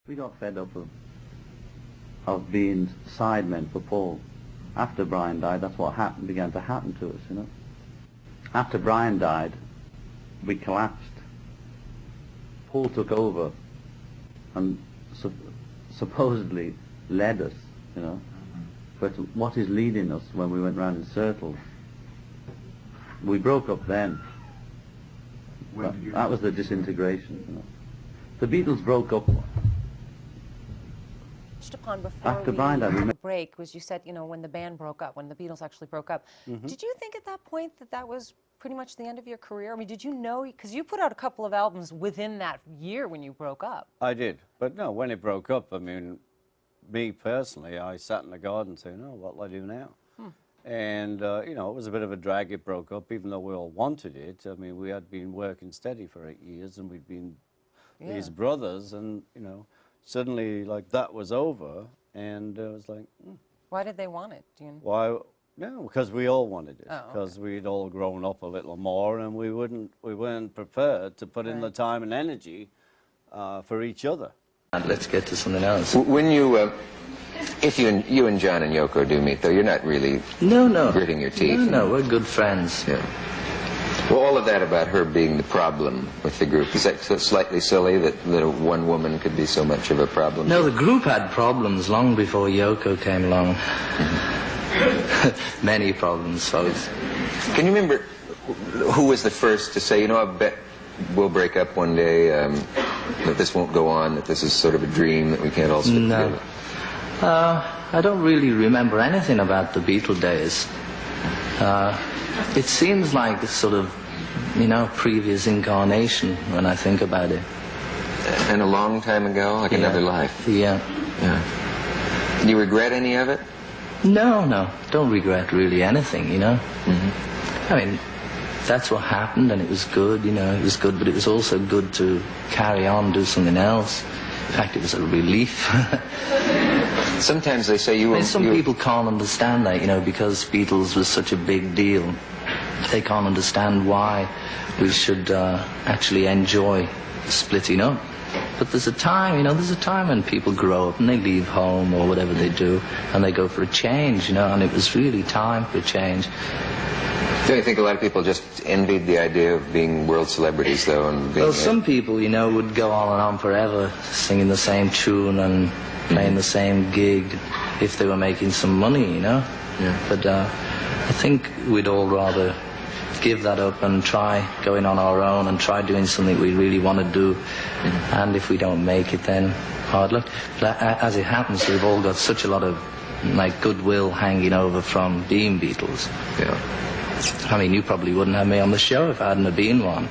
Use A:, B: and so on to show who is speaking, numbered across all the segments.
A: We got fed up of being sidemen for Paul. After Brian died, that's what began to happen to us, you know. After Brian died, we collapsed. Paul took over and supposedly led us, you know. But what is leading us when we went round in circles? We broke up then. That was the disintegration, you know. The Beatles broke up
B: Upon before
A: after
B: we
A: Brian died.
B: had a break was you said, you know, when the band broke up, when the Beatles actually broke up. Did you think at that point that that was pretty much the end of your career? I mean, did you know, because you put out a couple of albums within that year when you broke up?
C: I did, but no, when it broke up, I mean, me personally, I sat in the garden saying, oh, what'll I do now? And, you know, it was a bit of a drag. It broke up, even though we all wanted it. I mean, we had been working steady for 8 years, and we'd been these brothers, and, you know, suddenly, like, that was over, and it was like,
B: Why did they want it? Do you know?
C: why? No, because we all wanted it,
B: Oh, okay.
C: because we'd all grown up a little more, and we weren't prepared to put in the time and energy for each other.
D: And let's get to something else.
E: When you, if you and John and Yoko do meet, though, you're not really gritting your teeth.
D: No, we're good friends.
E: Yeah. Well, all of that about her being the problem with the group, is that slightly silly that one woman could be so much of a problem?
D: No, the group had problems long before Yoko came along. Many problems, folks.
E: Can you remember who was the first to say, you know, I bet we'll break up one day, that this won't go on, that this is sort of a dream, that we can't all stick together?
D: I don't really remember anything about the Beatle days. It seems like a sort of, you know, previous incarnation when I think about it.
E: And a long time ago, like another life?
D: Yeah.
E: Do you regret any of it?
D: No, don't regret really anything, you know. I mean, that's what happened, and it was good, you know, it was good, but it was also good to carry on, do something else. In fact, it was a relief.
E: Sometimes they say you were...
D: Some people can't understand that, you know, because Beatles was such a big deal. They can't understand why we should actually enjoy splitting up. But there's a time, you know, there's a time when people grow up and they leave home or whatever they do, and they go for a change, you know, and it was really time for a change.
E: Don't you think a lot of people just envied the idea of being world celebrities, though? And being,
D: well, some people, you know, would go on and on forever singing the same tune and playing the same gig if they were making some money, you know. But I think we'd all rather give that up and try going on our own and try doing something we really want to do. And if we don't make it, then hard luck. But as it happens, we've all got such a lot of like goodwill hanging over from being Beatles. I mean, you probably wouldn't have me on the show if I hadn't have been one.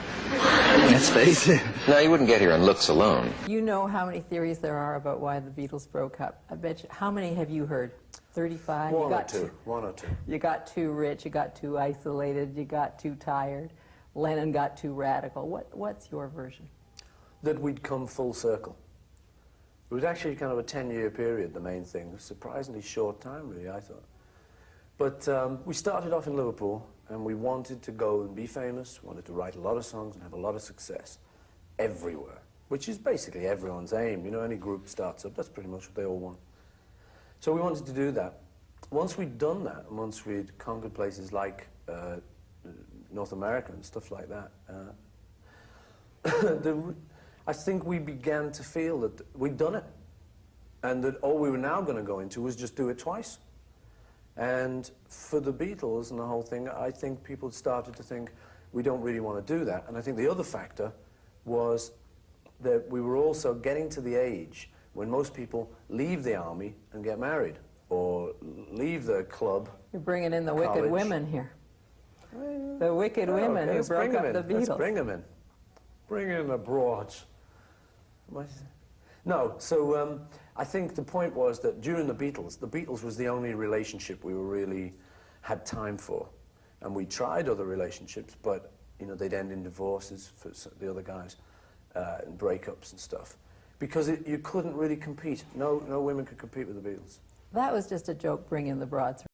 D: Let's face it.
E: No, you wouldn't get here on looks alone.
F: You know how many theories there are about why the Beatles broke up. I bet you, how many have you heard? 35?
G: One or two.
F: You got too rich, you got too isolated, you got too tired. Lennon got too radical. What's your version?
G: That we'd come full circle. It was actually kind of a 10-year period, the main thing. It was a surprisingly short time, really, I thought. But we started off in Liverpool, and we wanted to go and be famous, wanted to write a lot of songs and have a lot of success everywhere, which is basically everyone's aim. You know, any group starts up, that's pretty much what they all want. So we wanted to do that. Once we'd done that, and once we'd conquered places like North America and stuff like that, I think we began to feel that we'd done it, and that all we were now going to go into was just do it twice. And for the Beatles and the whole thing, I think people started to think, we don't really want to do that. And I think the other factor was that we were also getting to the age when most people leave the army and get married, or leave the club.
F: You're bringing in the wicked women here. The wicked women who broke up the Beatles.
G: Let's bring them in. Bring in the broads. No, so I think the point was that during the Beatles was the only relationship we really had time for. And we tried other relationships, but, you know, they'd end in divorces for the other guys, and breakups and stuff. Because you couldn't really compete. No women could compete with the Beatles.
F: That was just a joke, bringing the broads.